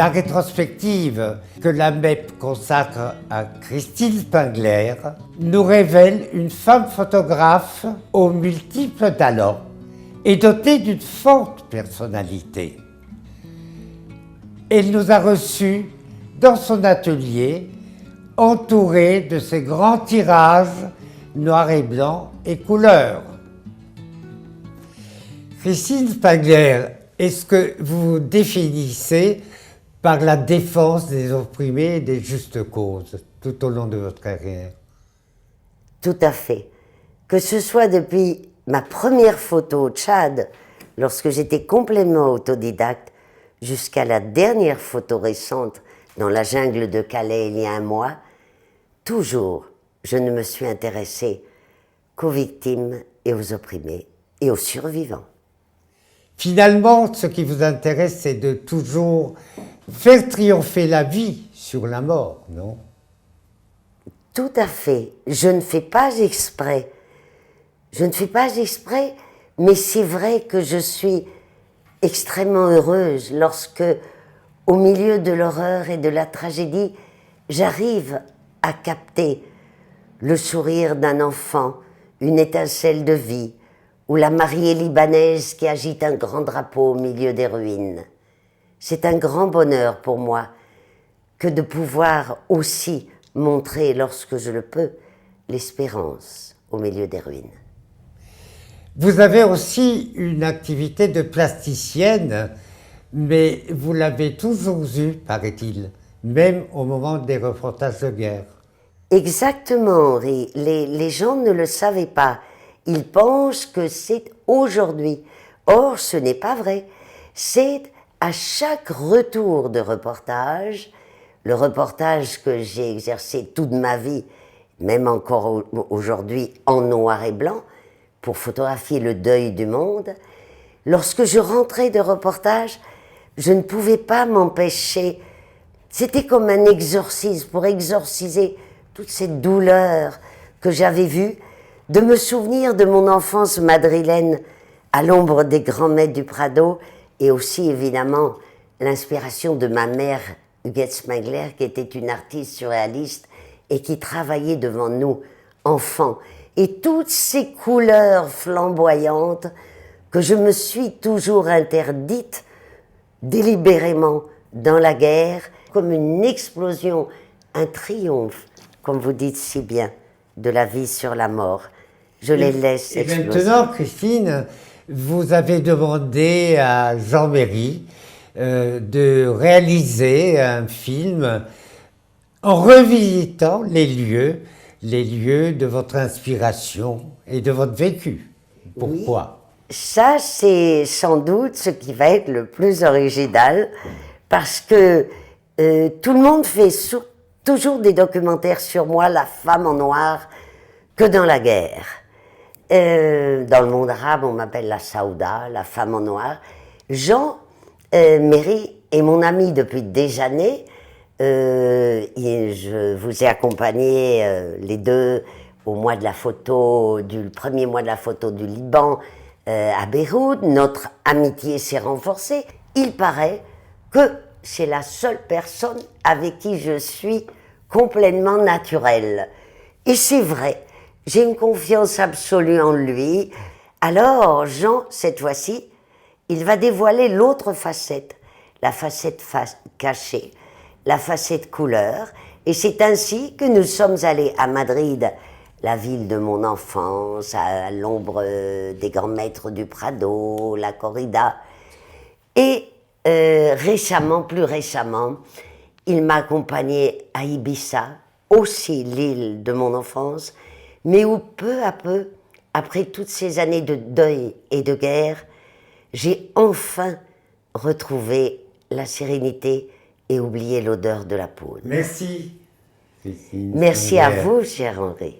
La rétrospective que la MEP consacre à Christine Spengler nous révèle une femme photographe aux multiples talents et dotée d'une forte personnalité. Elle nous a reçus dans son atelier, entourée de ses grands tirages noir et blanc et couleur. Christine Spengler, est-ce que vous définissez par la défense des opprimés et des justes causes tout au long de votre carrière? Tout à fait. Que ce soit depuis ma première photo au Tchad, lorsque j'étais complètement autodidacte, jusqu'à la dernière photo récente dans la jungle de Calais il y a un mois, toujours je ne me suis intéressée qu'aux victimes et aux opprimés et aux survivants. Finalement, ce qui vous intéresse, c'est de toujours faire triompher la vie sur la mort, non? Tout à fait. Je ne fais pas exprès. Je ne fais pas exprès, mais c'est vrai que je suis extrêmement heureuse lorsque, au milieu de l'horreur et de la tragédie, j'arrive à capter le sourire d'un enfant, une étincelle de vie, ou la mariée libanaise qui agite un grand drapeau au milieu des ruines. C'est un grand bonheur pour moi que de pouvoir aussi montrer, lorsque je le peux, l'espérance au milieu des ruines. Vous avez aussi une activité de plasticienne, mais vous l'avez toujours eue, paraît-il, même au moment des reportages de guerre. Exactement, Henri. Les gens ne le savaient pas. Ils pensent que c'est aujourd'hui. Or, ce n'est pas vrai. C'est à chaque retour de reportage, le reportage que j'ai exercé toute ma vie, même encore aujourd'hui en noir et blanc, pour photographier le deuil du monde, lorsque je rentrais de reportage, je ne pouvais pas m'empêcher. C'était comme un exorcisme pour exorciser toute cette douleur que j'avais vue, de me souvenir de mon enfance madrilène à l'ombre des grands maîtres du Prado, et aussi évidemment l'inspiration de ma mère, Huguette Spengler, qui était une artiste surréaliste et qui travaillait devant nous, enfants. Et toutes ces couleurs flamboyantes que je me suis toujours interdite délibérément dans la guerre, comme une explosion, un triomphe, comme vous dites si bien, de la vie sur la mort. Je les laisse exploser. Et maintenant, Christine, vous avez demandé à Jean Méry de réaliser un film en revisitant les lieux de votre inspiration et de votre vécu. Pourquoi? Oui, ça, c'est sans doute ce qui va être le plus original, parce que tout le monde fait toujours des documentaires sur moi, la femme en noir, que dans la guerre. Dans le monde arabe, on m'appelle la Saouda, la femme en noir. Jean Méry est mon ami depuis des années. Je vous ai accompagné les deux au mois de la photo, du premier mois de la photo du Liban à Beyrouth. Notre amitié s'est renforcée. Il paraît que c'est la seule personne avec qui je suis complètement naturelle. Et c'est vrai, j'ai une confiance absolue en lui. Alors, Jean, cette fois-ci, il va dévoiler l'autre facette, la facette cachée, la facette couleur. Et c'est ainsi que nous sommes allés à Madrid, la ville de mon enfance, à l'ombre des grands maîtres du Prado, la corrida. Et plus récemment, il m'a accompagné à Ibiza, aussi l'île de mon enfance, mais où peu à peu, après toutes ces années de deuil et de guerre, j'ai enfin retrouvé la sérénité et oublié l'odeur de la poudre. Merci. Merci à vous, cher Henri.